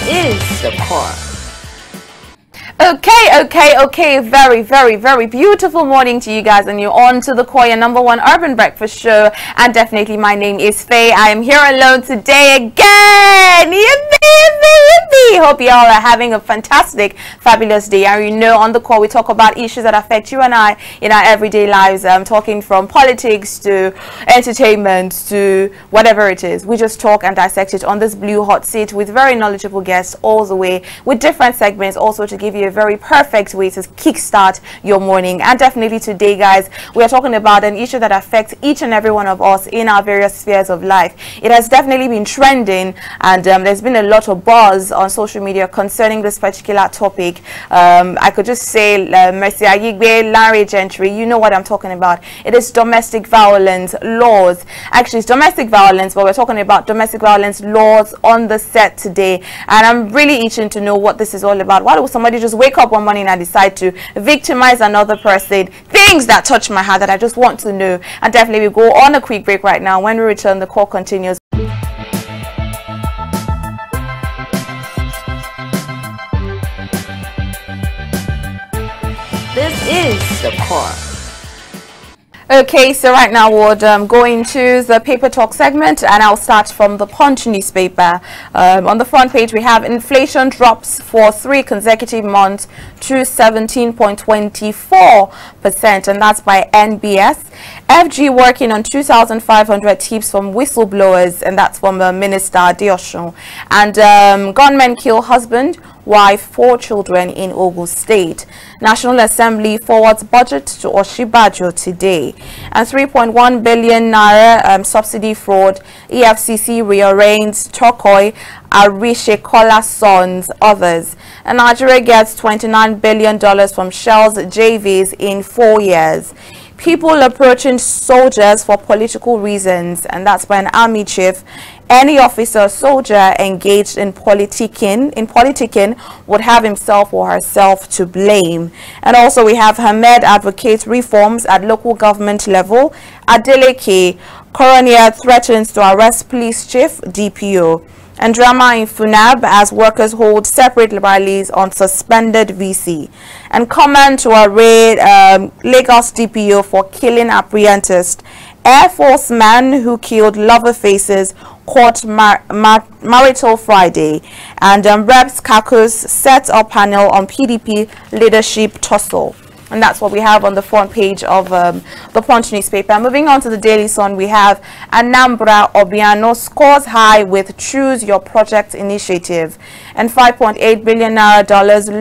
is the core. Okay. Very beautiful morning to you guys, and you're on to the core, your #1 urban breakfast show. And definitely, my name is Faye. I am here alone today again. Yippee. Hope you all are having a fantastic, fabulous day. And you know, on the core, we talk about issues that affect you and I in our everyday lives. Talking from politics to entertainment to whatever it is. We just talk and dissect it on this blue hot seat with very knowledgeable guests all the way, with different segments also to give you a very perfect way to kickstart your morning. And definitely today, guys, we are talking about an issue that affects each and every one of us in our various spheres of life. It has definitely been trending, and there's been a lot of buzz on social media concerning this particular topic. I could just say Mercy Ayigbe, Larry Gentry, you know what I'm talking about. It is domestic violence laws. Actually, it's domestic violence, but we're talking about domestic violence laws on the set today. And I'm really itching to know what this is all about. Why would somebody just wake up one morning and decide to victimize another person? Things that touch my heart that I just want to know. And definitely, we go on a quick break right now. When we return, the call continues. This is the core. Okay, so right now we'll go into the paper talk segment, and I'll start from the Punch newspaper. On the front page, we have inflation drops for 3 consecutive months to 17.24%, and that's by NBS. FG working on 2,500 tips from whistleblowers, and that's from Minister Adeosun. And gunmen kill husband, wife, 4 children in Ogun State. National Assembly forwards budget to Oshibajo today. And 3.1 billion naira subsidy fraud. EFCC rearranges Tokoi, Arishekola sons, others. And Nigeria gets $29 billion from Shell's JVs in 4 years. People approaching soldiers for political reasons, and that's by an army chief. Any officer or soldier engaged in politicking would have himself or herself to blame. And also we have Hamed advocates reforms at local government level. Adeleke, coroner threatens to arrest police chief, DPO. And drama in Funab as workers hold separate rallies on suspended VC. And comment to array Lagos DPO for killing apprentice. Air Force man who killed lover faces caught marital Friday. And Reps Kakus set up panel on PDP leadership tussle. And that's what we have on the front page of the Punch newspaper. Moving on to the Daily Sun, we have Anambra Obiano scores high with Choose Your Project initiative. And $5.8 billion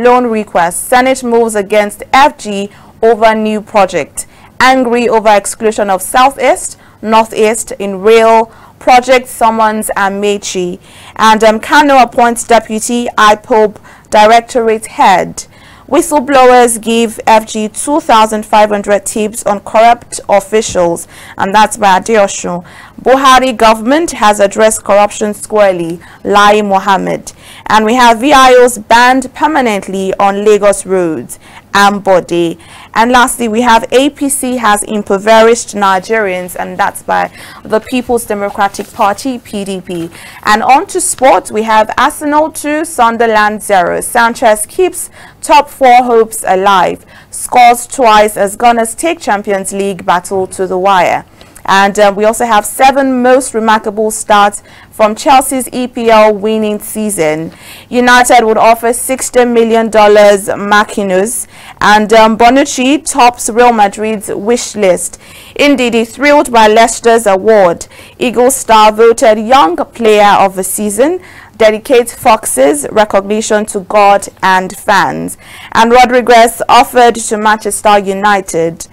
loan request. Senate moves against FG over new project. Angry over exclusion of Southeast, Northeast in rail project summons Amechi. And Kano appoints deputy IPOB directorate head. Whistleblowers give FG 2,500 tips on corrupt officials, and that's by Adeosun. Buhari government has addressed corruption squarely, Lai Mohammed. And we have VIOs banned permanently on Lagos roads, Ambode. And lastly, we have APC has impoverished Nigerians, and that's by the People's Democratic Party, PDP. And on to sports, we have Arsenal 2, Sunderland 0. Sanchez keeps top 4 hopes alive, scores twice as Gunners take Champions League battle to the wire. And we also have 7 most remarkable starts from Chelsea's EPL winning season. United would offer $60 million Marquinhos. And Bonucci tops Real Madrid's wish list. Indeed, thrilled by Leicester's award. Eagles star voted Young Player of the Season. Dedicates Fox's recognition to God and fans. And Rodriguez offered to Manchester United.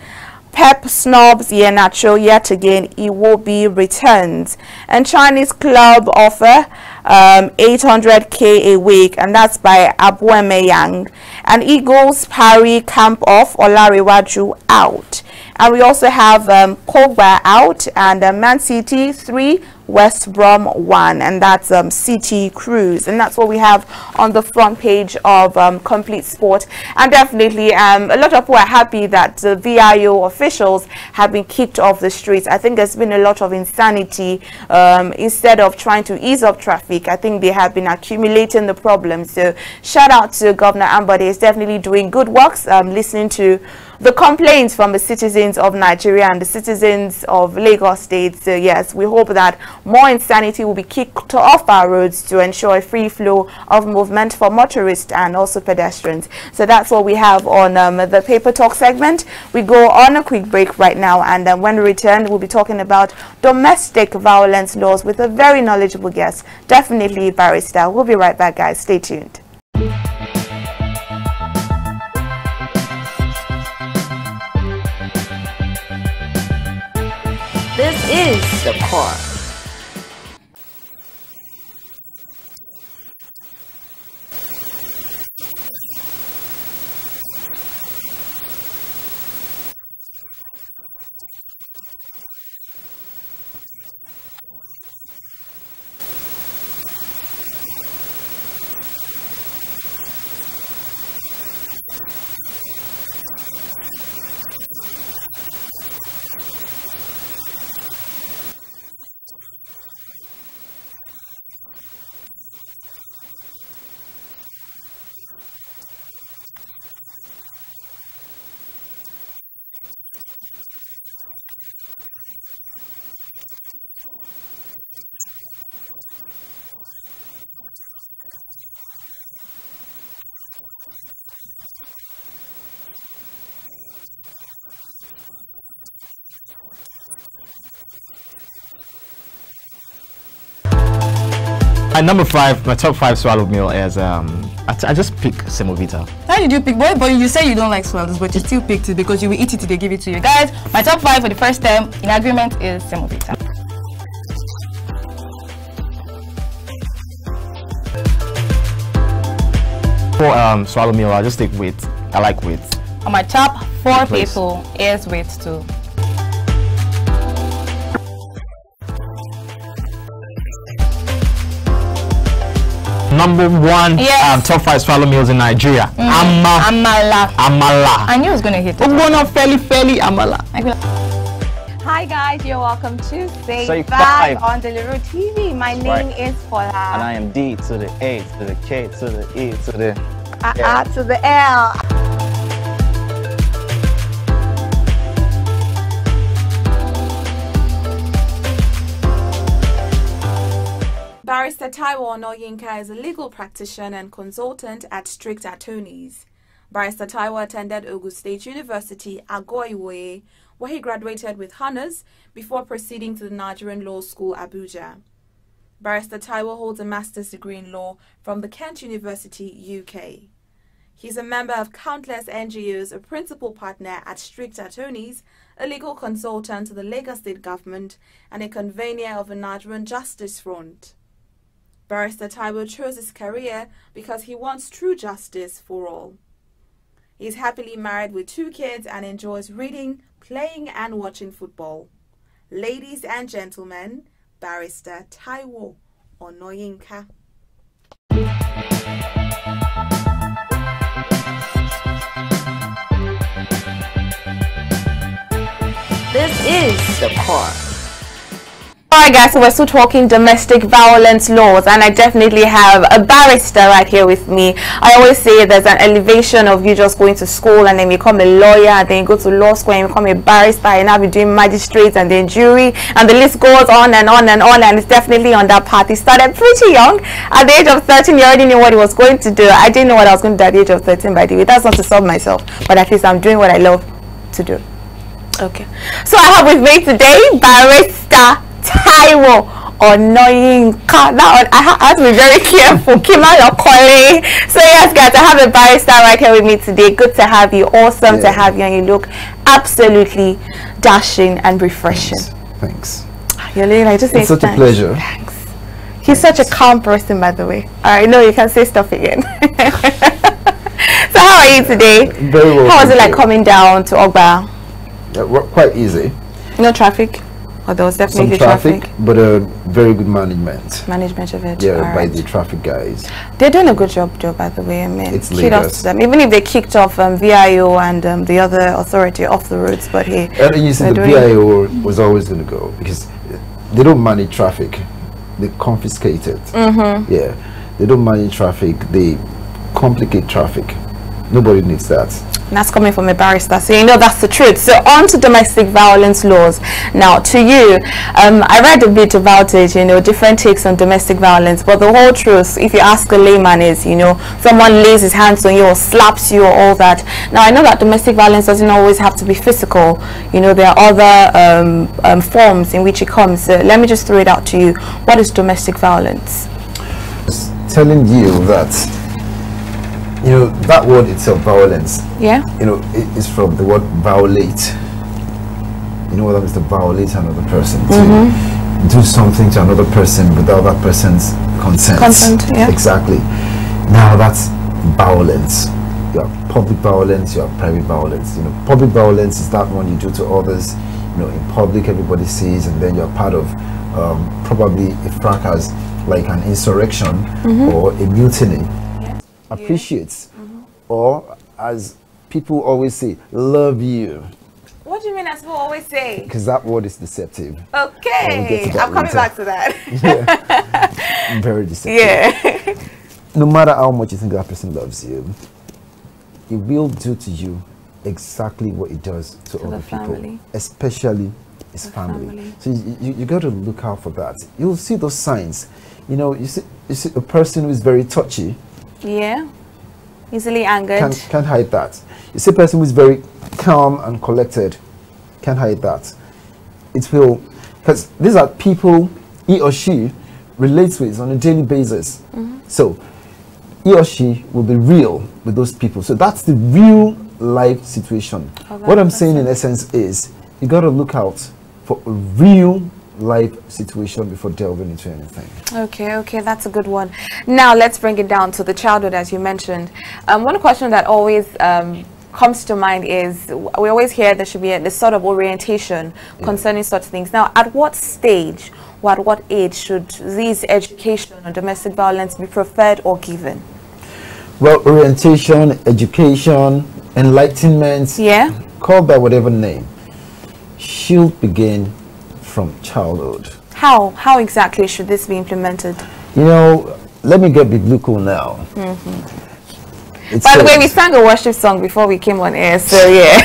Pep snobs Iheanacho yet again. Iwobi returns. And Chinese club offer $800K a week, and that's by Abuemeyang. And Eagles parry camp off, Delaruelive out. And we also have Pogba out, and Man City 3, West Brom 1, and that's City Cruise, and that's what we have on the front page of Complete Sport. And definitely a lot of people are happy that the VIO officials have been kicked off the streets. I think there's been a lot of insanity. Instead of trying to ease up traffic, I think they have been accumulating the problem. So shout out to Governor Ambode. He's definitely doing good works, listening to the complaints from the citizens of Nigeria and the citizens of Lagos State. So yes, we hope that more insanity will be kicked off our roads to ensure a free flow of movement for motorists and also pedestrians. So that's what we have on the Paper Talk segment. We go on a quick break right now, and when we return, we'll be talking about domestic violence laws with a very knowledgeable guest, definitely Barrister. We'll be right back, guys. Stay tuned. This is the core. Number 5, my top 5 swallow meal is I just pick semovita. How did you pick? Boy, but you say you don't like swallows, but you still picked it because you will eat it till they give it to you. Guys, my top 5 for the first time in agreement is semovita. For swallow meal, I just take wheat. I like wheat. On my top 4 people is wheat too. Number 1, yes. Top 5 swallow meals in Nigeria. Amala. Amala. I knew I was going to hit it. Fairly amala. Hi guys, you're welcome to Say 5 on Delaruelive TV. My name is Fola. And I am D to the A to the K to the E to the to the L. Barrister Taiwo Onoyinka is a legal practitioner and consultant at Strict Attorneys. Barrister Taiwo attended Ogun State University, Agoiwoye, where he graduated with honors before proceeding to the Nigerian Law School, Abuja. Barrister Taiwo holds a master's degree in law from the Kent University, UK. He's a member of countless NGOs, a principal partner at Strict Attorneys, a legal consultant to the Lagos State government, and a convener of the Nigerian Justice Front. Barrister Taiwo chose his career because he wants true justice for all. He is happily married with 2 kids and enjoys reading, playing and watching football. Ladies and gentlemen, Barrister Taiwo Onoyinka. This is the core. Alright guys, so we're still talking domestic violence laws, and I definitely have a barrister right here with me. I always say there's an elevation of you just going to school and then you become a lawyer, and then you go to law school and you become a barrister, and now you're doing magistrates and then jury, and the list goes on and on and on, and it's definitely on that path. He started pretty young. At the age of 13, he already knew what he was going to do. I didn't know what I was going to do at the age of 13, by the way. That's not to solve myself, but at least I'm doing what I love to do. Okay, so I have with me today Barrister Taiwo Onoyinka. Now I have to be very careful. Kima, you're calling. So yes, guys, I have a barrister right here with me today. Good to have you. Awesome to have you, and you look absolutely dashing and refreshing. Thanks. You're looking like just. It's such a pleasure. Thanks. He's such a calm person, by the way. All right, no, you can say stuff again. So how are you today? Very well. How was it like you. coming down to Ogba? Quite easy. No traffic? Or there was definitely Some traffic, but very good management. Management of it. Yeah, all by right. the traffic guys. They're doing a good job, Joe, by the way. I mean, It's kudos Lagos. to them. Even if they kicked off VIO and the other authority off the roads, but hey. And you see, the VIO was always going to go because they don't manage traffic. They confiscate it. Yeah, they don't manage traffic. They complicate traffic. Nobody needs that. And that's coming from a barrister, so you know that's the truth. So on to domestic violence laws. Now to you, I read a bit about it, you know, different takes on domestic violence, but the whole truth, if you ask a layman, is, you know, someone lays his hands on you or slaps you or all that. Now I know that domestic violence doesn't always have to be physical, you know, there are other forms in which it comes. So let me just throw it out to you. What is domestic violence? Just telling you that, you know, that word itself, violence, Yeah. you know, it is from the word violate. You know what that means, to violate another person, to do something to another person without that person's consent. Consent, yeah. Exactly. Now that's violence. You have public violence, you have private violence. You know, public violence is that one you do to others, you know, in public, everybody sees, and then you're part of probably a fracas like an insurrection or a mutiny. Appreciates, or as people always say, love you. What do you mean as people always say? Because that word is deceptive. Okay, I'm coming back to that. Yeah. Very deceptive. Yeah. No matter how much you think that person loves you, it will do to you exactly what it does to other people, family. especially his family. So you got to look out for that. You'll see those signs. You know, you see a person who is very touchy. Yeah. Easily angered. Can't hide that. You see a person who is very calm and collected. Can't hide that. It will, because these are people he or she relates with on a daily basis. So he or she will be real with those people. So that's the real life situation. What I'm saying in essence is you got to look out for a real life situation before delving into anything. Okay, that's a good one. Now let's bring it down to the childhood, as you mentioned. One question that always comes to mind is we always hear there should be this sort of orientation concerning such things. Now, at what stage or at what age should these education on domestic violence be preferred or given? Well, orientation, education, enlightenment, call that whatever name, should begin from childhood. How exactly should this be implemented? You know, let me get biblical now. By the way, we sang a worship song before we came on air, so yeah,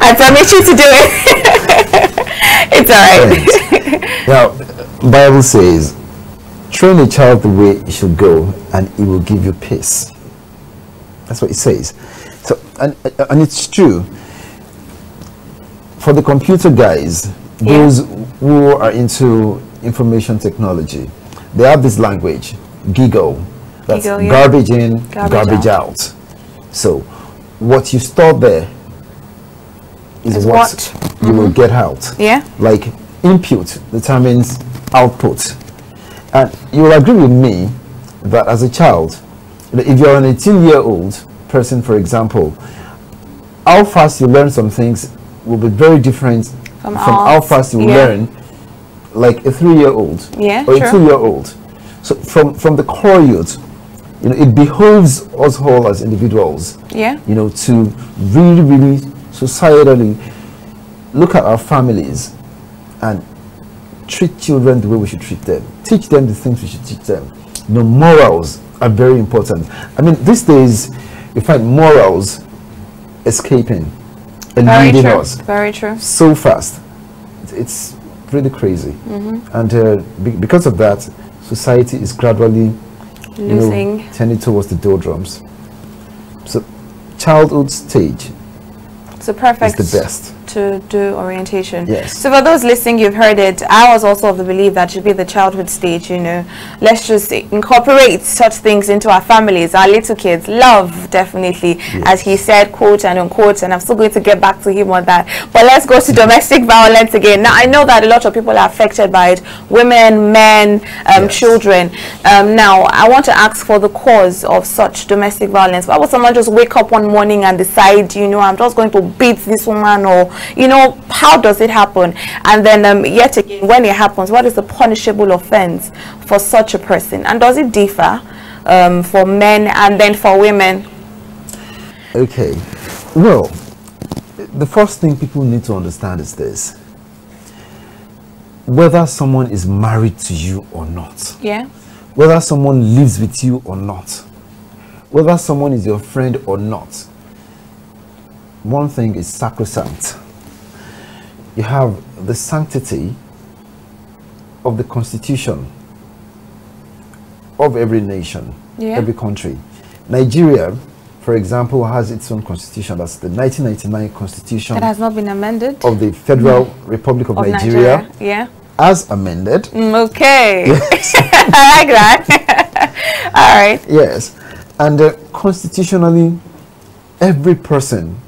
I promise you to do it. It's all right. Now, Bible says, train a child the way he should go, and he will give you peace. That's what it says. So, and it's true. For the computer guys, those who are into information technology, they have this language, GIGO. That's garbage in, garbage out. So what you store there is what you will get out. Yeah. Like input determines output. And you will agree with me that as a child, if you're an 18-year-old person, for example, how fast you learn some things will be very different from how fast you learn like a 3-year-old or a 2-year-old. So from the core youth, you know, it behoves us all as individuals, you know, to really societally look at our families and treat children the way we should treat them. Teach them the things we should teach them. You know, morals are very important. I mean, these days you find morals escaping and leading us so fast. It's really crazy. And because of that, society is gradually losing, tending towards the doldrums. So childhood stage is the best to do orientation. Yes. So for those listening, you've heard it. I was also of the belief that should be the childhood stage, you know. Let's just incorporate such things into our families, our little kids. Love, definitely, as he said, quote and unquote, and I'm still going to get back to him on that. But let's go to domestic violence again. Now, I know that a lot of people are affected by it, women, men, children. Now, I want to ask for the cause of such domestic violence. Why would someone just wake up one morning and decide, you know, I'm just going to beat this woman, or, you know, how does it happen? And then yet again, when it happens, what is the punishable offense for such a person? And does it differ for men and then for women? Okay, well, the first thing people need to understand is this: whether someone is married to you or not, whether someone lives with you or not, whether someone is your friend or not, one thing is sacrosanct. You have the sanctity of the constitution of every nation, every country. Nigeria, for example, has its own constitution. That's the 1999 constitution. That has not been amended. Of the Federal Republic of Nigeria. Yeah. As amended. Okay. Yes. I like that. All right. Yes. And constitutionally, every person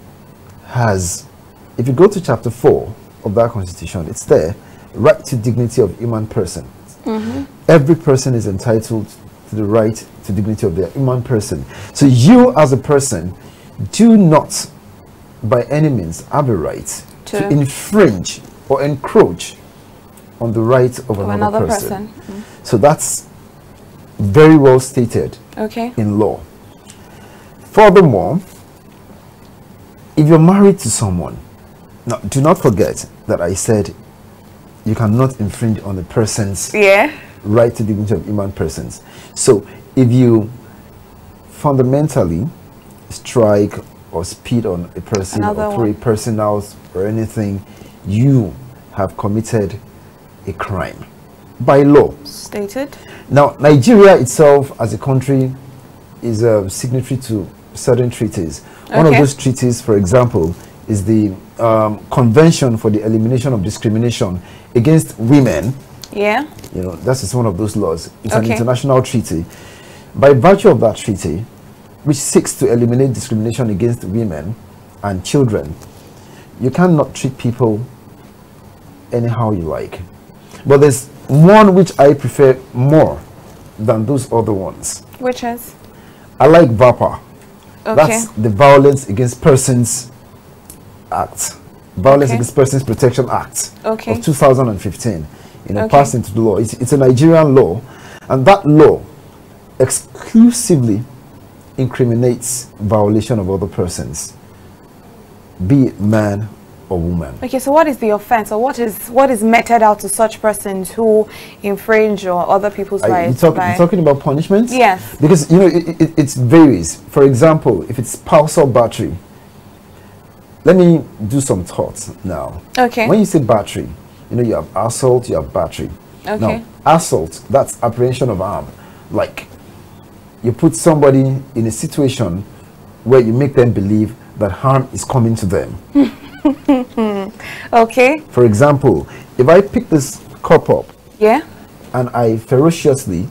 has, if you go to chapter 4 of that constitution, it's there, right to dignity of human person. Every person is entitled to the right to dignity of the human person. So you as a person do not by any means have a right to infringe or encroach on the right of another person. So that's very well stated in law. Furthermore, if you're married to someone, now do not forget that I said you cannot infringe on the person's right to dignity of human persons. So if you fundamentally strike or speed on a person or throw a person out or anything, you have committed a crime by law. Stated. Now, Nigeria itself as a country is a signatory to certain treaties. One of those treaties, for example, is the Convention for the Elimination of Discrimination Against Women. Yeah. You know, that is one of those laws. It's an international treaty. By virtue of that treaty, which seeks to eliminate discrimination against women and children, you cannot treat people anyhow you like. But there's one which I prefer more than those other ones. Which is? I like VAPA. That's the Violence Against Persons Act. Violence Against Persons Protection Act of 2015. You know, passed into the law. It's a Nigerian law, and that law exclusively incriminates violation of other persons, be it man or woman. Okay, so what is the offense, or what is meted out to such persons who infringe on other people's rights? You're talking about punishments? Yes. Because, you know, it varies. For example, if it's spousal battery, let me do some thoughts now. Okay. When you say battery, you know, you have assault, you have battery. Okay. Now, assault, that's apprehension of harm. Like, you put somebody in a situation where you make them believe that harm is coming to them. Okay. For example, if I pick this cup up and I ferociously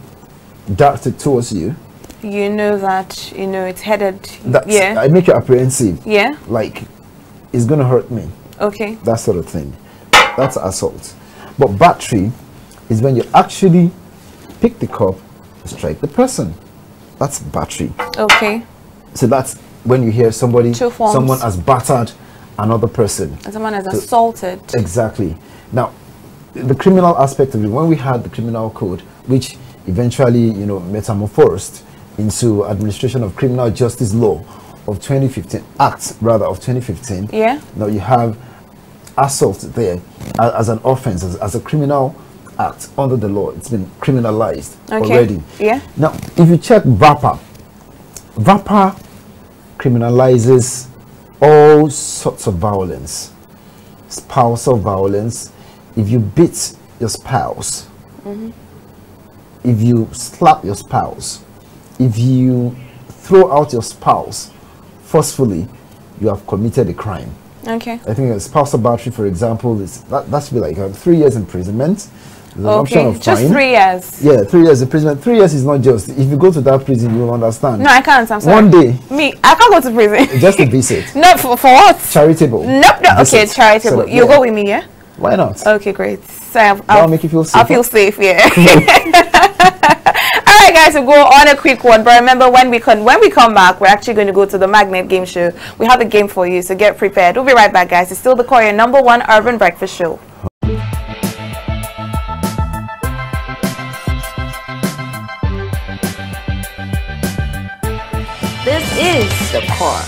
dart it towards you, you know that, you know, it's headed. I make you apprehensive. Like, it's going to hurt me. Okay. That sort of thing. That's assault. But battery is when you actually pick the cup to strike the person. That's battery. Okay. So that's when you hear somebody, someone has battered another person. And someone has assaulted. Exactly. Now, the criminal aspect of it, when we had the criminal code, which eventually, you know, metamorphosed into Administration of Criminal Justice Law of 2015, Act rather of 2015. Now you have assault there as an offense, as a criminal act under the law. It's been criminalized already. Now, if you check VAPA, VAPA criminalizes all sorts of violence, spousal violence. If you beat your spouse, if you slap your spouse, if you throw out your spouse forcefully, you have committed a crime. Okay. I think a spousal battery, for example, is that should be like 3 years imprisonment. There's an option of just fine. 3 years. Yeah, 3 years imprisonment. 3 years is not just. If you go to that prison, you will understand. No, I can't. I'm sorry. One day. Me, I can't go to prison. Just a visit. No, for what? Charitable. Nope. No. Visit. Okay, it's charitable. So, You go with me, yeah? Why not? Okay, great. So That'll make you feel safe. I'll feel safe, yeah. All right, guys, we'll go on a quick one. But remember, when we come back, we're actually going to go to the Magnet Game Show. We have a game for you, so get prepared. We'll be right back, guys. It's still the Korean #1 Urban Breakfast Show. This is the core.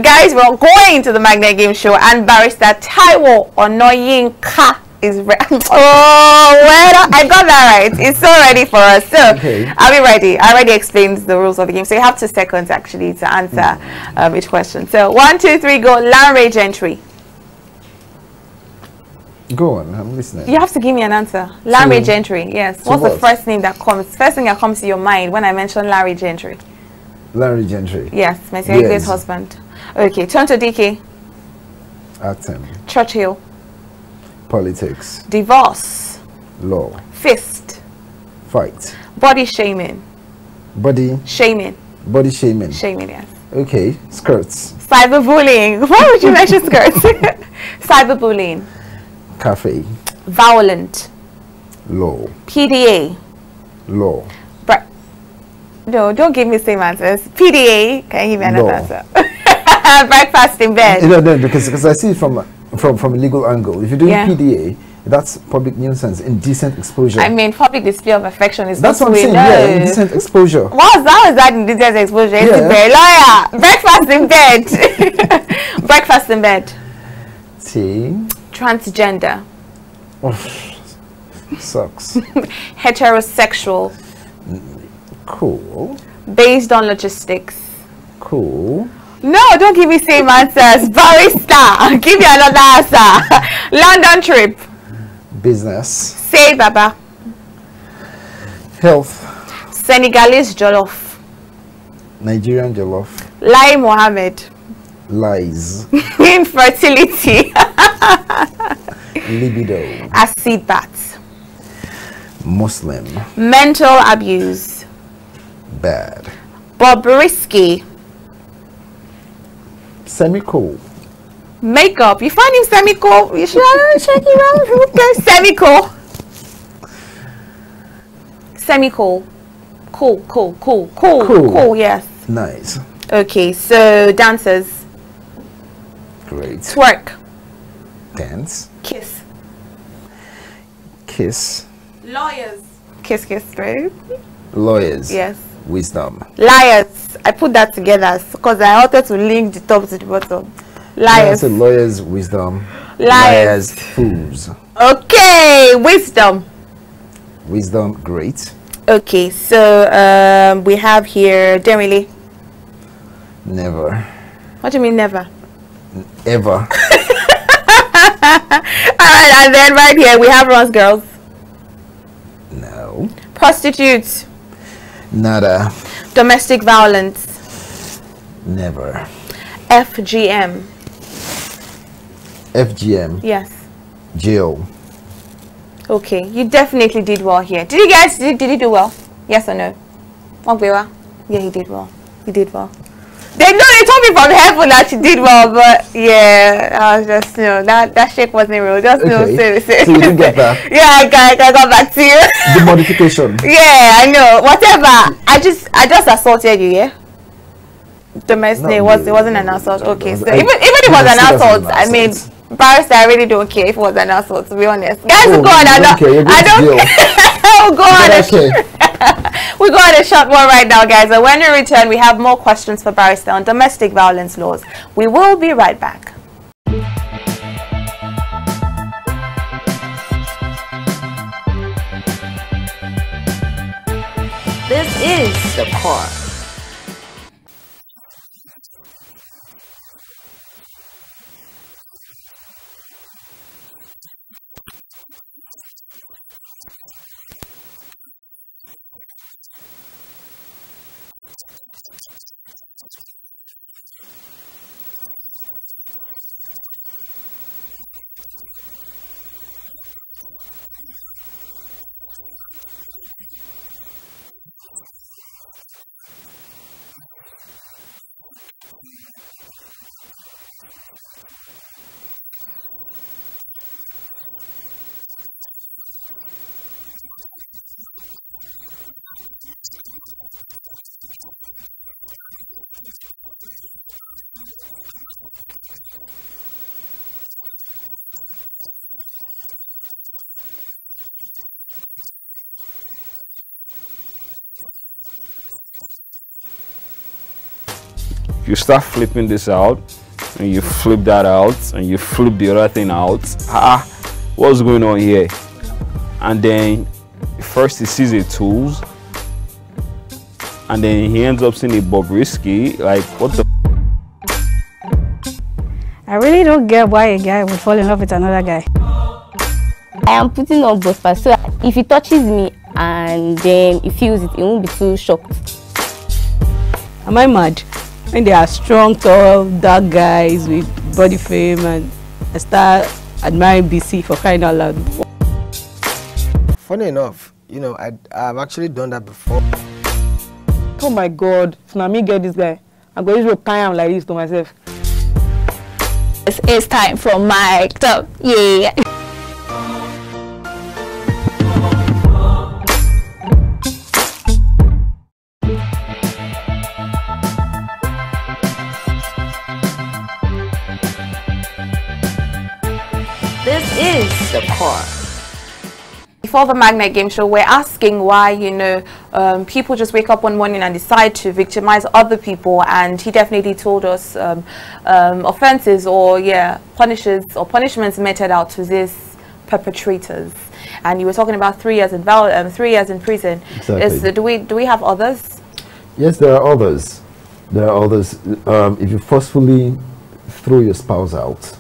Guys, we're going to the Magnet Game Show, and Barrister Taiwo Onoyinka is I got that right. It's so ready for us. So okay. Are we ready? I already explained the rules of the game, so you have 2 seconds actually to answer each question. So 1, 2, 3, go. Lanre Gentry. Go on, I'm listening. You have to give me an answer. Larry Gentry, yes. What's the first name that comes? First thing that comes to your mind when I mention Larry Gentry? Larry Gentry. Yes, Messiah Igbe's husband. Okay, Tonto Dike. Acting. Churchill. Politics. Divorce. Law. Fist. Fight. Body shaming. Body. Shaming. Body shaming. Shaming, yes. Okay, skirts. Cyberbullying. Why would you mention skirts? Cyberbullying. Cafe. Violent. Law. PDA. Law. No, don't give me same answers. PDA. Can you give me another Law. answer? Breakfast in bed. No, because I see it from a legal angle. If you're doing PDA, that's public nuisance, indecent exposure. I mean, public display of affection is that's what I'm saying. know. Yeah, indecent exposure. How is that indecent exposure? It's very lawyer. Breakfast in bed. Breakfast in bed. See. Transgender. Sucks. Heterosexual. Cool. Based on logistics. Cool. No, don't give me same answers. Barrister. Give me another answer. London trip. Business. Say Baba. Health. Senegalese jollof. Nigerian jollof. Lai Mohammed. Lies. Infertility. Libido. Acid baths. Muslim. Mental abuse. Bad. Bobrisky. Semi-cool. Makeup. You find him semi-cool? You should check him out. Okay, semi-cool. Semi-cool. Cool, yes. Nice. Okay, so dancers. Great. Twerk. Dance. Kiss. Kiss. Lawyers. Kiss, right? Lawyers. Yes. Wisdom. Liars. I put that together because I wanted to link the top to the bottom. Liars. Yeah, so lawyers, wisdom. Liars. Fools. Okay, wisdom. Wisdom, great. Okay, so we have here Delaruelive. Never. What do you mean never? Ever. Alright, and then right here we have Ron's girls. No. Prostitutes. Nada. Domestic violence. Never. FGM. FGM. Yes. Jail. Okay, you definitely did well here. Did you guys, did you do well? Yes or no? Yeah, he did well. He did well. They told me from heaven that she did well, but yeah, I was just, that shake wasn't real. Just okay. say. So you didn't get that? Yeah, I got back to you. The modification. Yeah, I know. Whatever. I just assaulted you, yeah? Domestic, it wasn't an assault. Okay, so even if it was an assault, I mean, Barrister, I really don't care if it was an assault, to be honest. Guys, Oh, go on. you don't care. You're going I to don't jail. We'll go on. Okay. We go on a short one right now, guys. And when we return, we have more questions for Barrister on domestic violence laws. We will be right back. This is The Core. You start flipping this out, and you flip that out, and you flip the other thing out. What's going on here? And then first he sees a tools, and then he ends up seeing a Bobrisky. Like, what the? I really don't get why a guy would fall in love with another guy. I am putting on both parts, so if he touches me and then he feels it, he won't be too shocked. Am I mad? When they are strong, tall, dark guys with body frame, and I start admiring BC for crying out loud. Funny enough, you know, I've actually done that before. Oh my God, if na me get this guy, I'm going to tie him like this to myself. It's time for my top, yeah. This is The Core. Before the Magnet Game Show, we're asking why, you know, people just wake up one morning and decide to victimize other people, and he definitely told us offenses or punishments meted out to these perpetrators. And you were talking about 3 years in 3 years in prison. Exactly. Do we have others? Yes, there are others. There are others. If you forcefully throw your spouse out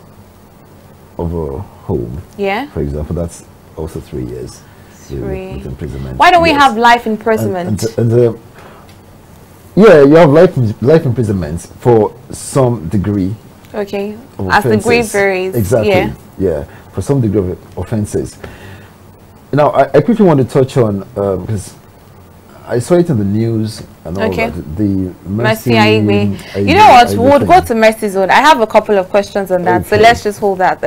of a home, Yeah. for example, that's also 3 years. 3. With imprisonment. Why don't we have life imprisonment? Yeah, you have life imprisonment for some degree. Okay. Of As the offenses. grade varies. Exactly. Yeah, for some degree of offenses. Now, I quickly want to touch on because I saw it in the news and all Okay. that. The Mercy Aigbe. You know what? We'll go to Mercy Zone. I have a couple of questions on that, so Okay. let's just hold that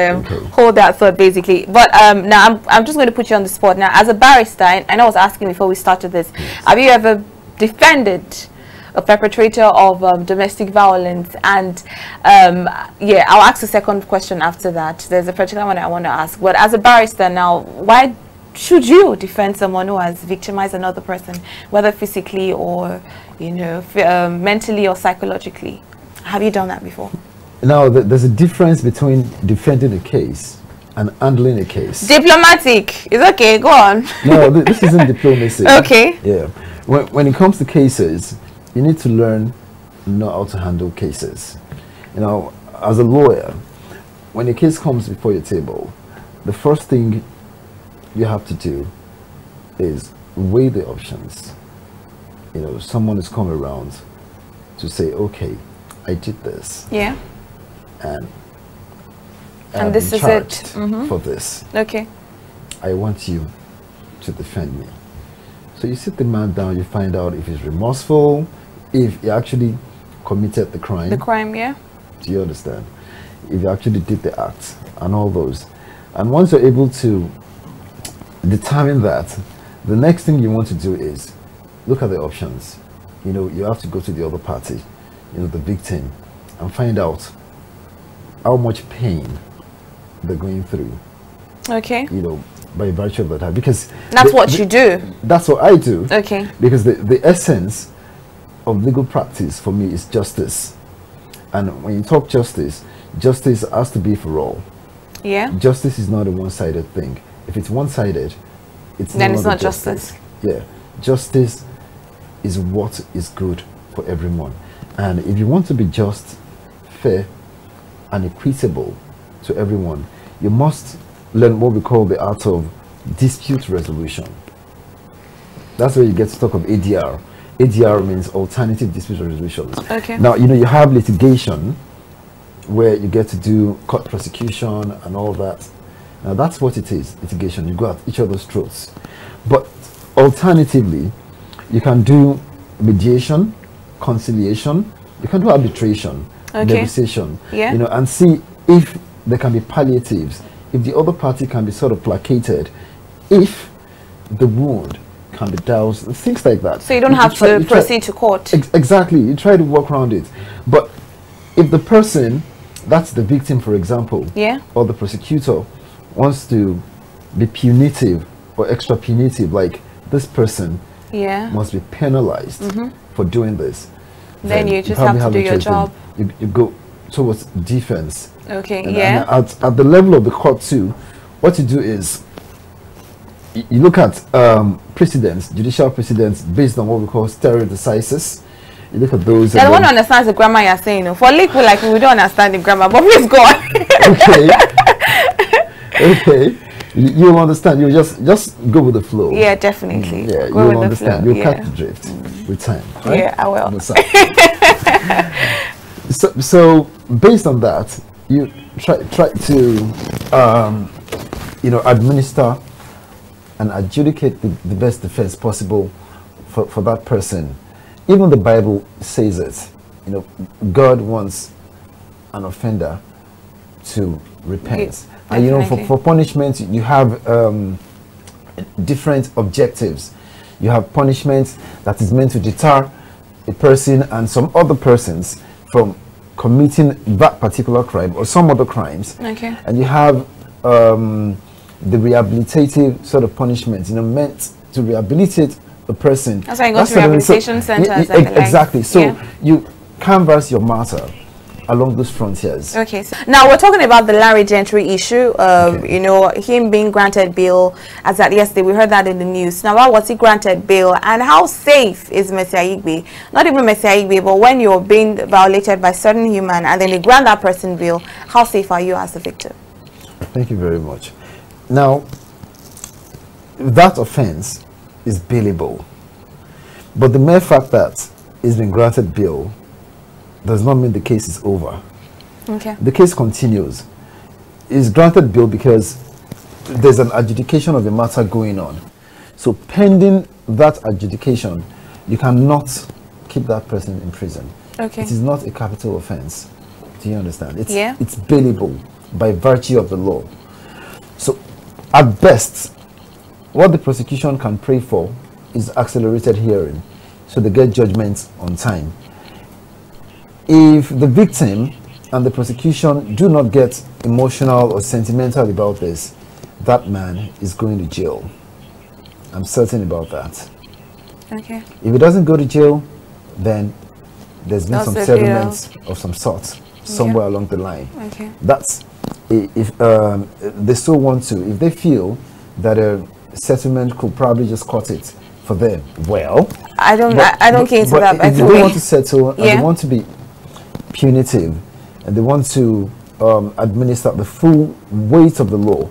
thought basically. But now I'm just going to put you on the spot. Now, as a barrister, I know I was asking before we started this. Yes. Have you ever defended a perpetrator of domestic violence? And yeah, I'll ask a second question after that. There's a particular one I want to ask. But as a barrister now, why should you defend someone who has victimized another person, whether physically or, you know, mentally or psychologically? Have you done that before? Now, there's a difference between defending a case and handling a case. Diplomatic. It's okay. Go on. No, this isn't diplomacy. Okay. Yeah. When it comes to cases, you need to know how to handle cases. You know, as a lawyer, when a case comes before your table, the first thing you have to do is weigh the options. You know, someone has come around to say, okay, I did this. Yeah. And this is it. for this. Okay. I want you to defend me. So you sit the man down, you find out if he's remorseful, if he actually committed the crime. The crime, yeah. Do you understand? If you actually did the act and all those. And once you're able to determine that, the next thing you want to do is look at the options. You know, you have to go to the other party, you know, the victim, and find out how much pain they're going through. Okay. You know, by virtue of that, because that's what you do. That's what I do. Okay. Because the essence of legal practice for me is justice, and when you talk justice, justice has to be for all. Yeah. Justice is not a one-sided thing. If it's one-sided, then it's not justice. Yeah, justice is what is good for everyone, and if you want to be just, fair, and equitable to everyone, you must learn what we call the art of dispute resolution. That's where you get to talk of ADR. ADR means alternative dispute resolutions. Okay. Now, you know, you have litigation where you get to do court prosecution and all that. Now, that's what it is, litigation. You go at each other's throats. But alternatively, you can do mediation, conciliation, you can do arbitration, negotiation, you know, and see if there can be palliatives, if the other party can be sort of placated, if the wound can be doused, things like that. So you don't have to proceed to court. Exactly. You try to work around it. But if the person, that's the victim, for example, or the prosecutor, wants to be punitive or extra punitive, like this person must be penalized for doing this, then you just have to do your job. You go towards defense. Okay. And at the level of the court too, what you do is you look at precedents, judicial precedents based on what we call stare decisis. You look at those. I don't understand the grammar you're saying. No? For legal, like we don't understand the grammar, but please go on. Okay. You'll understand. You just go with the flow. Yeah, definitely. Yeah, you'll understand. You'll catch the drift with time. Right? Yeah, I will. So based on that, you try to you know, administer and adjudicate the best defense possible for that person. Even the Bible says it. You know, God wants an offender to repent. And you know, for punishment, you have different objectives. You have punishment that is meant to deter a person and some other persons from committing that particular crime or some other crimes. Okay. And you have the rehabilitative sort of punishment, you know, meant to rehabilitate a person. That's why you go to rehabilitation centers. Exactly. So you canvass your matter along those frontiers. Okay. So now we're talking about the Larry Gentry issue. You know, him being granted bail. As at yesterday, we heard that in the news. Now, why was he granted bail, and how safe is Messiah Igbe? Not even Messiah Igbe, but when you're being violated by certain human, and then they grant that person bail, how safe are you as a victim? Thank you very much. Now, that offense is bailable, but the mere fact that he's been granted bail does not mean the case is over. Okay. The case continues. He's granted bail because there's an adjudication of the matter going on. So pending that adjudication, you cannot keep that person in prison. Okay. It is not a capital offense. Do you understand? It's it's bailable by virtue of the law. So at best, what the prosecution can pray for is accelerated hearing, so they get judgments on time. If the victim and the prosecution do not get emotional or sentimental about this, that man is going to jail. I'm certain about that. Okay. If he doesn't go to jail, then there's been some settlements of some sort somewhere along the line. Okay. That's if they still want to. If they feel that a settlement could probably just cut it for them, well, I don't get into that. If they don't want to settle and they want to be punitive and they want to administer the full weight of the law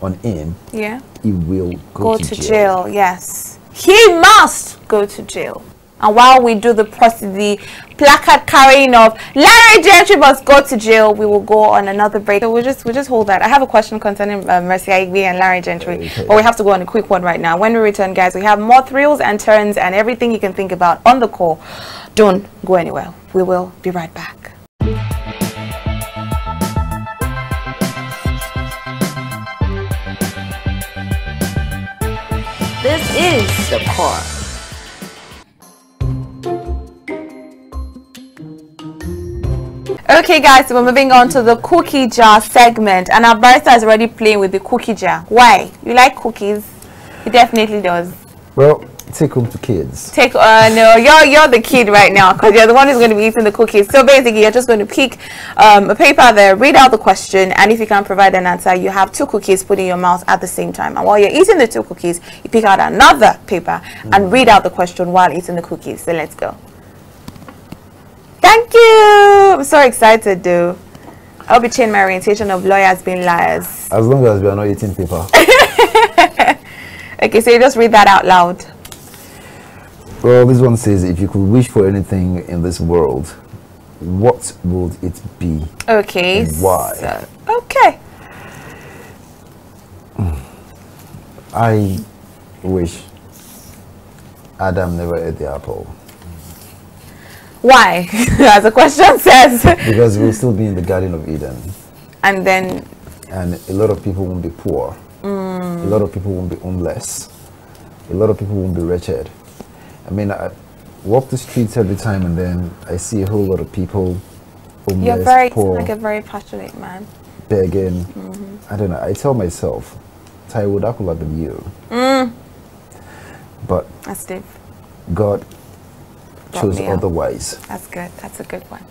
on him, he will go to jail. Yes, he must go to jail. And while we do the placard carrying of Larry Gentry must go to jail, we will go on another break. So we'll just hold that. I have a question concerning Mercy Aigbe and Larry Gentry, but we have to go on a quick one right now. When we return, guys, we have more thrills and turns and everything you can think about on the call. Don't go anywhere. We will be right back. This is the core. Okay, guys, so we're moving on to the cookie jar segment, and our barrister is already playing with the cookie jar. Why? You like cookies? He definitely does. Well, take home to kids. No, you're the kid right now because you're the one who's going to be eating the cookies. So basically, you're just going to pick a paper there, read out the question, and if you can provide an answer, you have 2 cookies put in your mouth at the same time. And while you're eating the 2 cookies, you pick out another paper and read out the question while eating the cookies. So let's go. Thank you. I'm so excited, though. I'll be changing my orientation of lawyers being liars. As long as we are not eating paper. Okay, so you just read that out loud. Well, this one says, if you could wish for anything in this world, what would it be? Okay. And why? So, okay. I wish Adam never ate the apple. Why? As the question says. Because we'll still be in the Garden of Eden. And then... And a lot of people won't be poor. A lot of people won't be homeless. A lot of people won't be wretched. I mean, I walk the streets every time and then I see a whole lot of people homeless, poor, like a very passionate man. begging. I don't know. I tell myself, Taiwo, that could have been you. But that's deep. God chose otherwise. That's good. That's a good one.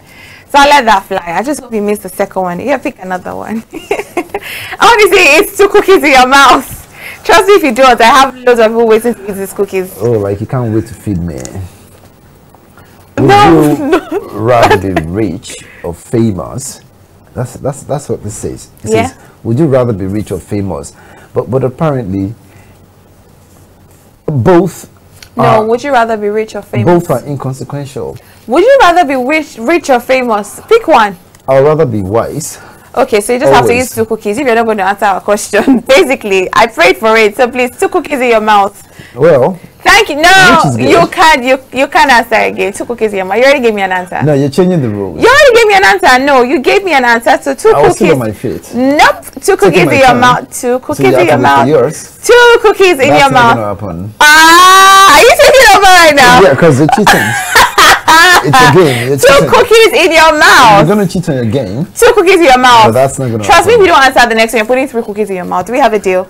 So I'll let that fly. I just hope you missed the second one. Yeah, pick another one. Honestly, it's 2 cookies in your mouth. Trust me if you don't. I have loads of people waiting to eat these cookies. Oh, like you can't wait to feed me. Would you rather be rich or famous? That's what this says. It says, would you rather be rich or famous? But apparently, both. No, would you rather be rich or famous? Both are inconsequential. Would you rather be rich or famous? Pick one. I'd rather be wise. Okay, so you just have to use 2 cookies if you're not going to answer our question. Basically, I prayed for it, so please, 2 cookies in your mouth. Well, thank you. No, you can't answer again. 2 cookies in your mouth. You already gave me an answer. No, you're changing the rules. You already gave me an answer. No, you gave me an answer. So 2 I was cookies. still on my feet. Nope. 2 cookies in your mouth. 2 cookies in your mouth. 2 cookies in your mouth. That's not gonna happen. Are you taking over right now? Yeah, because you're cheating. It's a game. You're 2 cookies in your mouth. You're gonna cheat on your game. 2 cookies in your mouth. No, that's not gonna Trust happen. me, if you don't answer the next one, you're putting 3 cookies in your mouth. Do we have a deal?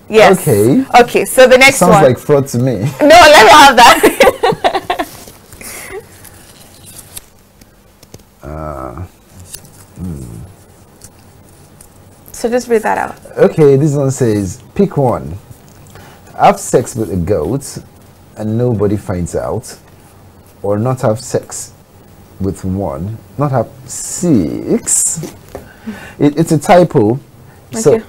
Yes. Okay. Okay, so the next one. Sounds like fraud to me. No, let me have that. So just read that out. Okay, this one says, pick one. Have sex with a goat and nobody finds out, or not have sex with one, not have sex. It's a typo. Okay. So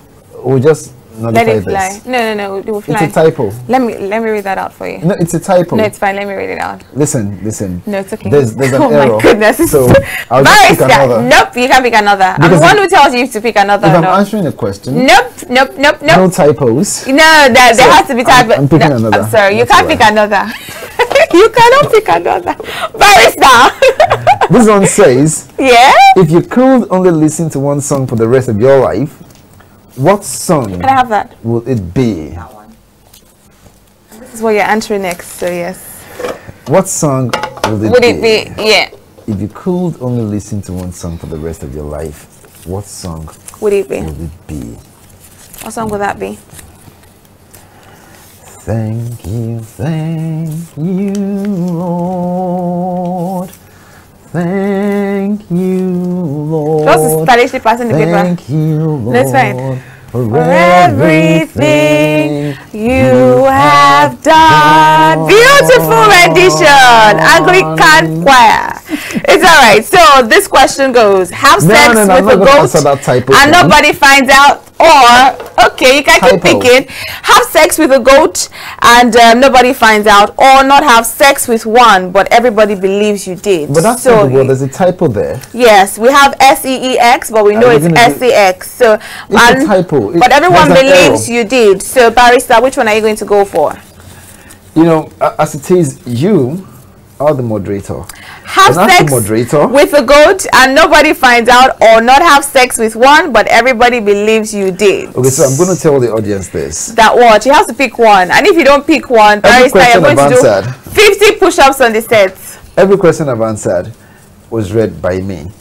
we'll just let it fly. This. No, it will fly. It's a typo. Let me read that out for you. No, it's a typo. No, it's fine. Let me read it out. Listen. No, it's okay. There's an error. Oh my goodness. So I'll just pick another. Nope, you can't pick another. I'm the one who tells you to pick another. If I'm answering a question. Nope. No typos. No, there has to be typos. I'm picking another. I'm sorry, you can't pick another. You cannot pick another. Barrister. This one says, yeah? If you could only listen to one song for the rest of your life, what song can I have that? Will it be? That one. This is what you're answering next, so yes. What song would it be? Yeah. If you could only listen to one song for the rest of your life, what song would it be? What song would that be? Thank you, Lord. Thank you, Lord. Just stylishly passing the paper. Thank you, Lord. That's fine. For everything you have done. Beautiful rendition. Anglican choir. It's alright. So this question goes: have sex with a goat and nobody finds out, or okay, you can keep picking. Have sex with a goat and nobody finds out, or not have sex with one but everybody believes you did. But that's not the word. There's a typo there. Yes, we have SEEX, but we know it's SEX. So it's a typo. But everyone believes you did. So barrister, which one are you going to go for? You know, as it is, you are the moderator. Have sex with a goat and nobody finds out, or not have sex with one but everybody believes you did. Okay, so I'm going to tell the audience this. That what? You have to pick one. And if you don't pick one, barrister, you're going to do 50 push-ups on the set. Every question I've answered was read by me.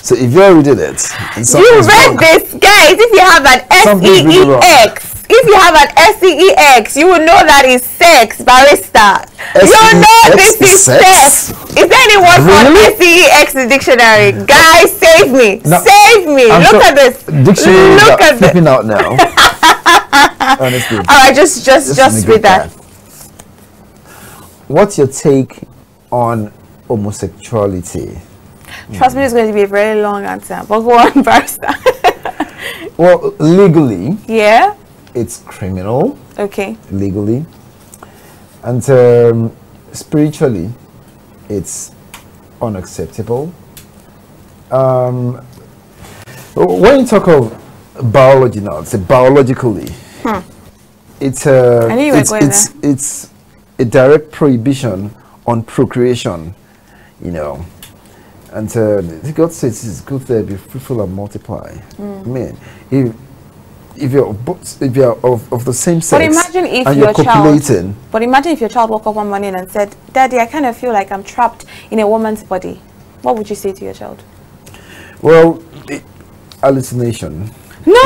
So if you already did it, you read this, guys. If you have an SEEX, if you have an SEEX, you will know that is sex, barista. You know this is sex. Is there any word for SEEX in the dictionary? Guys, save me. Save me. Look at this. Dictionary look at flipping out now. Honestly. All right, just read that. What's your take on homosexuality? Trust me, it's going to be a very long answer. But go on, barista. Well, legally. Yeah. It's criminal. Okay. Legally. And spiritually, it's unacceptable. When you talk of biology now, it's biologically. It's a direct prohibition on procreation, you know. And God says it's good to be fruitful and multiply. Man, if you're of the same sex, but imagine if and your you're copulating. But imagine if your child woke up one morning and said, "Daddy, I kind of feel like I'm trapped in a woman's body." What would you say to your child? Well, hallucination. No,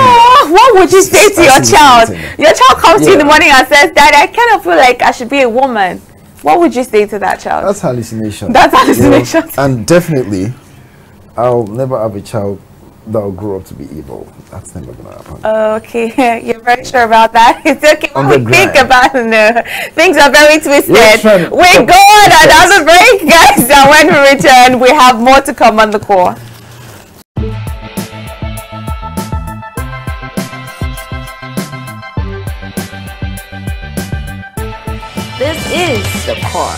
what would you say to your child? Your child comes to you in the morning and says, "Daddy, I kind of feel like I should be a woman." What would you say to that child? That's hallucination. That's hallucination. You know, and definitely, I'll never have a child that will grow up to be evil. That's never going to happen. Okay, you're very sure about that? It's okay. When we think about it, things are very twisted. We go on another break, guys, and when we return, we have more to come on the core. This is the core.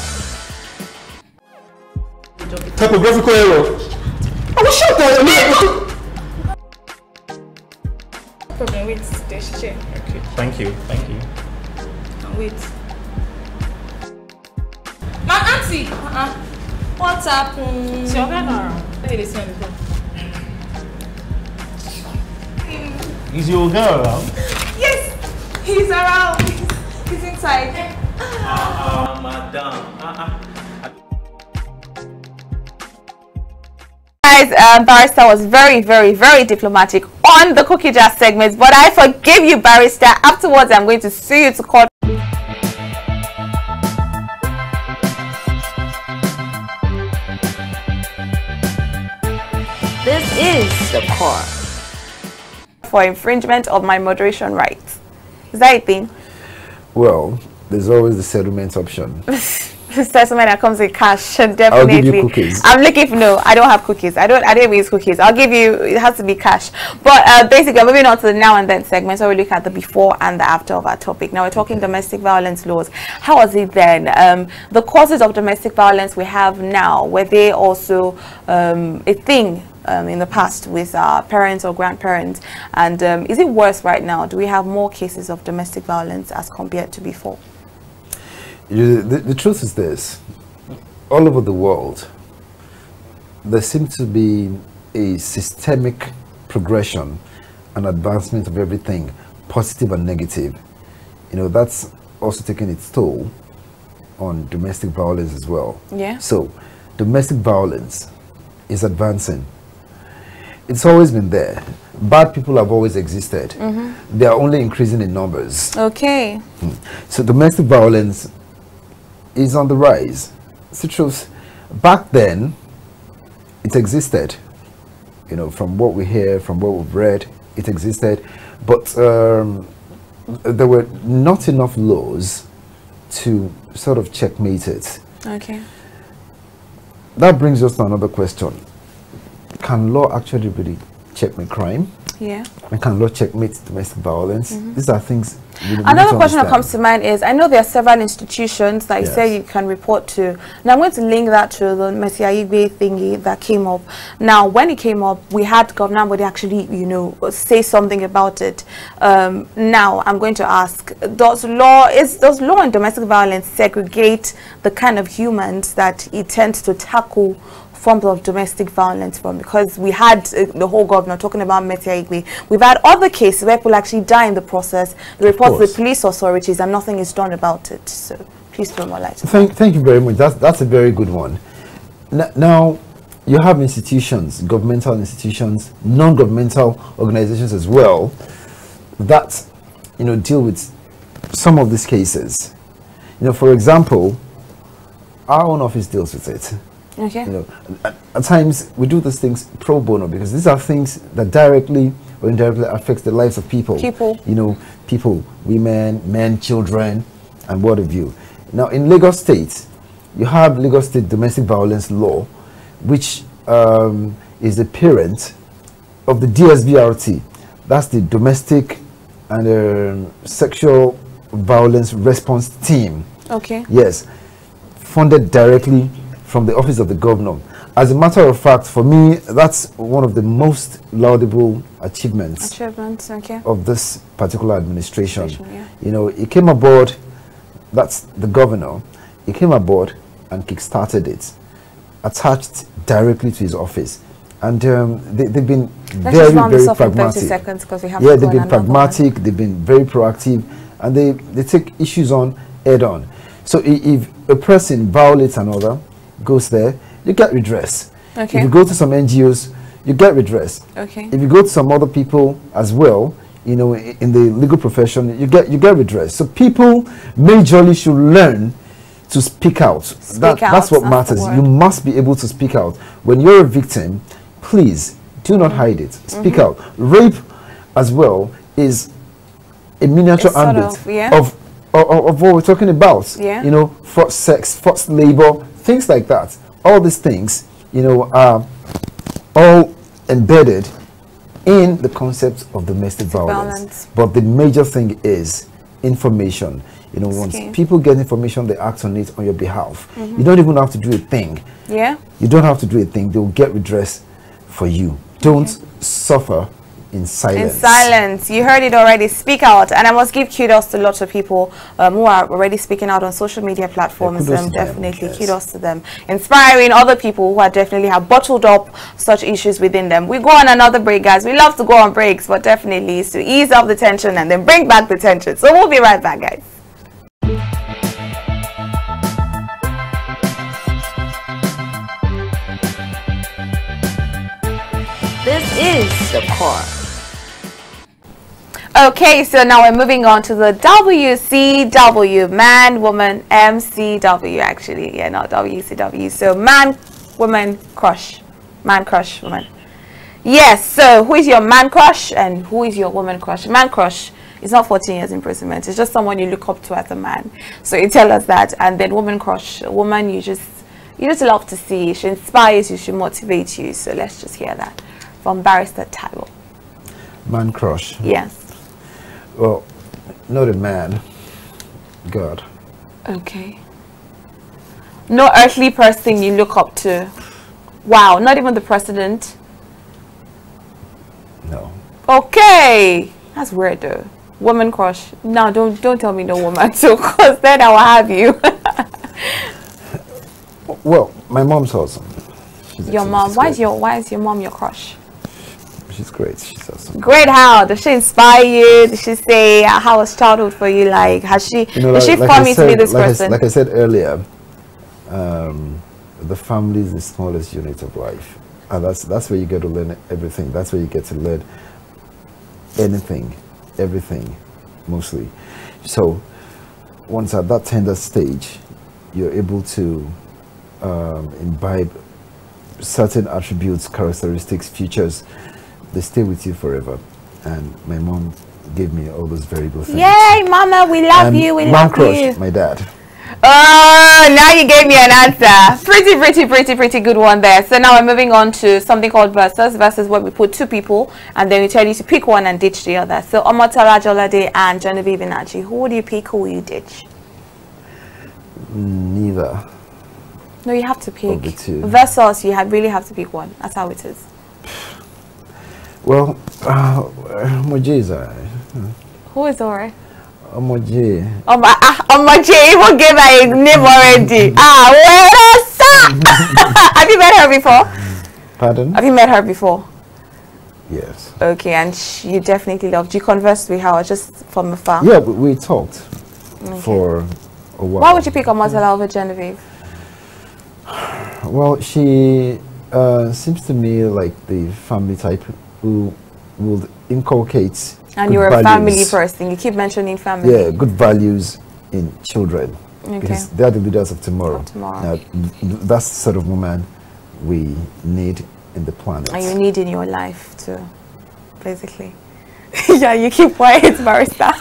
Typographical error. I was shut down. Problem with this chair. Okay, thank you. Wait. My auntie. What's happened? Is your guy not around? Let me listen to the Is your girl around? Yes, he's around. He's inside. Madam. Guys, Barrister was very, very, very diplomatic on the Cookie Jar segments, but I forgive you, Barrister. Afterwards, I'm going to sue you to court. This is the core. For infringement of my moderation rights. Is that a thing? Well, there's always the settlement option. Settlement that comes in cash, definitely. I'll give you cookies. I'm looking for no. I don't have cookies. I don't even use cookies. I'll give you. It has to be cash. But basically, moving on to the now and then segment, so we look at the before and the after of our topic. Now we're talking domestic violence laws. How was it then? The causes of domestic violence we have now, were they also a thing in the past with our parents or grandparents? And is it worse right now? Do we have more cases of domestic violence as compared to before? The truth is this: all over the world, there seems to be a systemic progression and advancement of everything, positive and negative. You know, that's also taking its toll on domestic violence as well. Yeah. So, domestic violence is advancing. It's always been there. Bad people have always existed. They are only increasing in numbers. Okay. So domestic violence is on the rise. It's the truth. Back then, it existed. You know, from what we hear, from what we've read, it existed. But there were not enough laws to sort of checkmate it. Okay. That brings us to another question. Can law actually really checkmate crime? Yeah. And can law checkmate domestic violence? These are things we Another question that comes to mind is, I know there are several institutions that you say you can report to. Now I'm going to link that to the Messi Aigbe thingy that came up. Now when it came up, we had Governor Ambode actually, you know, say something about it. Now I'm going to ask, does law and domestic violence segregate the kind of humans that it tends to tackle forms of domestic violence from? Because we had the whole governor talking about Messi Aigbe. We've had other cases where people actually die in the process. The reports to the police authorities and nothing is done about it. So please throw more light. Thank you very much. That's a very good one. Now, you have institutions, governmental institutions, non-governmental organizations as well, that, you know, deal with some of these cases. You know, for example, our own office deals with it. Okay. You know, at times we do these things pro bono because these are things that directly or indirectly affects the lives of people. You know, people, women, men, children, and what have you. Now, in Lagos State, you have Lagos State Domestic Violence Law, which is the parent of the DSVRT. That's the Domestic and Sexual Violence Response Team. Okay. Yes, funded directly from the office of the governor. As a matter of fact, for me, that's one of the most laudable achievements okay, of this particular administration. Yeah. You know, it came aboard, that's the governor, he came aboard and kick-started it, attached directly to his office. And they've been very pragmatic. 30 seconds because we have they've been pragmatic, they've been very proactive, and they take issues on head-on. So if a person violates another, goes there, you get redress. Okay. If you go to some NGOs, you get redress. Okay. If you go to some other people as well, you know, in the legal profession, you get redress. So people majorly should learn to speak out. That's what matters. You must be able to speak out. When you're a victim, please do not hide it. Speak out. Rape as well is a miniature ambit of what we're talking about. Yeah. You know, forced sex, forced labor, things like that. All these things, you know, are all embedded in the concept of domestic violence. But the major thing is information. You know, once people get information, they act on it on your behalf. You don't even have to do a thing. Yeah. You don't have to do a thing. They'll get redress for you. Don't suffer in silence. In silence. You heard it already. Speak out. And I must give kudos to lots of people who are already speaking out on social media platforms. Definitely kudos to them. Inspiring other people who are definitely have bottled up such issues within them. We go on another break, guys. We love to go on breaks, but definitely it's to ease up the tension and then bring back the tension. So we'll be right back, guys. This is the core. Okay, so now we're moving on to the WCW, man, woman, MCW actually. Yeah, not WCW. So man, woman, crush. Man crush, woman. Yes, so who is your man crush and who is your woman crush? Man crush is not 14 years imprisonment. It's just someone you look up to as a man. So you tell us that. And then woman crush, a woman you just love to see. She inspires you, she motivates you. So let's just hear that from Barrister Taiwo. Man crush. Yes. Well, not a man. God. Okay. No earthly person you look up to. Wow, not even the president. No. Okay. That's weird though. Woman crush. No, don't tell me no woman too, because then I will have you. Well, my mom's awesome. Your mom. Why is your mom your crush? She's great. She's awesome. Great. How does she inspire you? Does she say how was childhood for you? Like, has she? Is she for me to be this person? Like I said earlier, the family is the smallest unit of life, and that's where you get to learn everything. That's where you get to learn anything, everything, mostly. So once at that tender stage, you're able to imbibe certain attributes, characteristics, features. They stay with you forever. And my mom gave me all those very good things. Yay, mama, we love you. We love you. My dad. Oh, now you gave me an answer. Pretty good one there. So now we're moving on to something called versus. Versus where we put two people and then we tell you to pick one and ditch the other. So Omotala Jolade and Genevieve Inachi. Who would you pick? Who will you ditch? Neither. No, you have to pick. Of the two. Versus, you really have to pick one. That's how it is. Well, Moji is alright. Who is alright? Moji. Moji even gave her a name already. Where's Have you met her before? Pardon? Have you met her before? Yes. Okay, and you definitely loved. You conversed with her just from afar? Yeah, we talked for a while. Why would you pick Omotala over Genevieve? Well, she seems to me like the family type who would inculcate. And good you're a values. family person. You keep mentioning family. Yeah, good values in children. Okay. Because they are the leaders of tomorrow. Now, that's the sort of woman we need in the planet. And you need in your life too, basically. Yeah, you keep quiet, Barrister.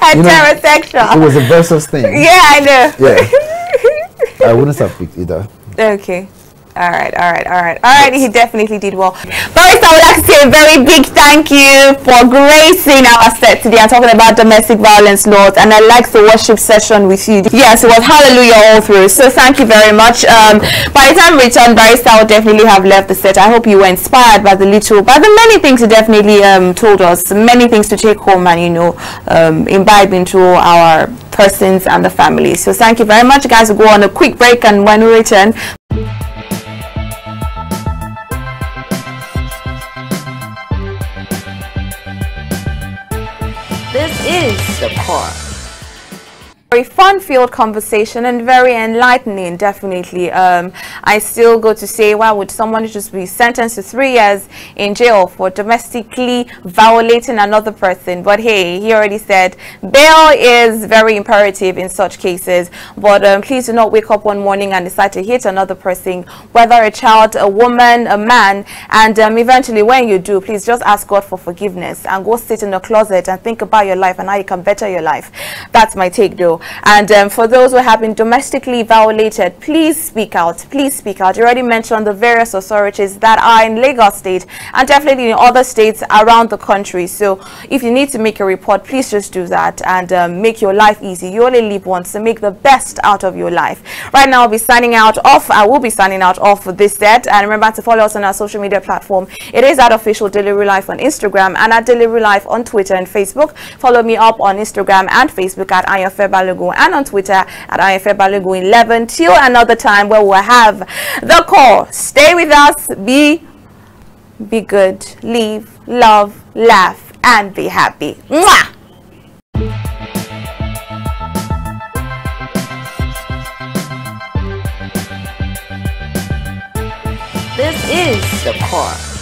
Heterosexual. It was a versus thing. Yeah, I know. Yeah. I wouldn't have picked either. Okay. All right. He definitely did well. Barrister, I would like to say a very big thank you for gracing our set today and talking about domestic violence laws. And I liked the worship session with you. Yes, it was hallelujah all through. So thank you very much. By the time we return, Barrister will definitely have left the set. I hope you were inspired by the many things he definitely told us. Many things to take home and, imbibe into our persons and the family. So thank you very much, guys. We'll go on a quick break, and when we return, this is the core. Very fun-filled conversation and very enlightening, definitely. I still go to say, why would someone just be sentenced to 3 years in jail for domestically violating another person? But hey, he already said bail is very imperative in such cases. But please do not wake up one morning and decide to hit another person, whether a child, a woman, a man. And eventually, when you do, please just ask God for forgiveness and go sit in a closet and think about your life and how you can better your life. That's my take, though. And for those who have been domestically violated, please speak out. Please speak out. You already mentioned the various authorities that are in Lagos State and definitely in other states around the country. So if you need to make a report, please just do that and make your life easy. You only live once, so make the best out of your life. Right now, I'll be signing out off. I will be signing out off this set. And remember to follow us on our social media platform. It is at official Delaruelive on Instagram and at Delaruelive on Twitter and Facebook. Follow me up on Instagram and Facebook at Ayanfe Balogun and on Twitter at Ayanfe Balogun 11. Till another time where we'll have the call. Stay with us. Be good. Live, love, laugh, and be happy. Mwah! This is the core.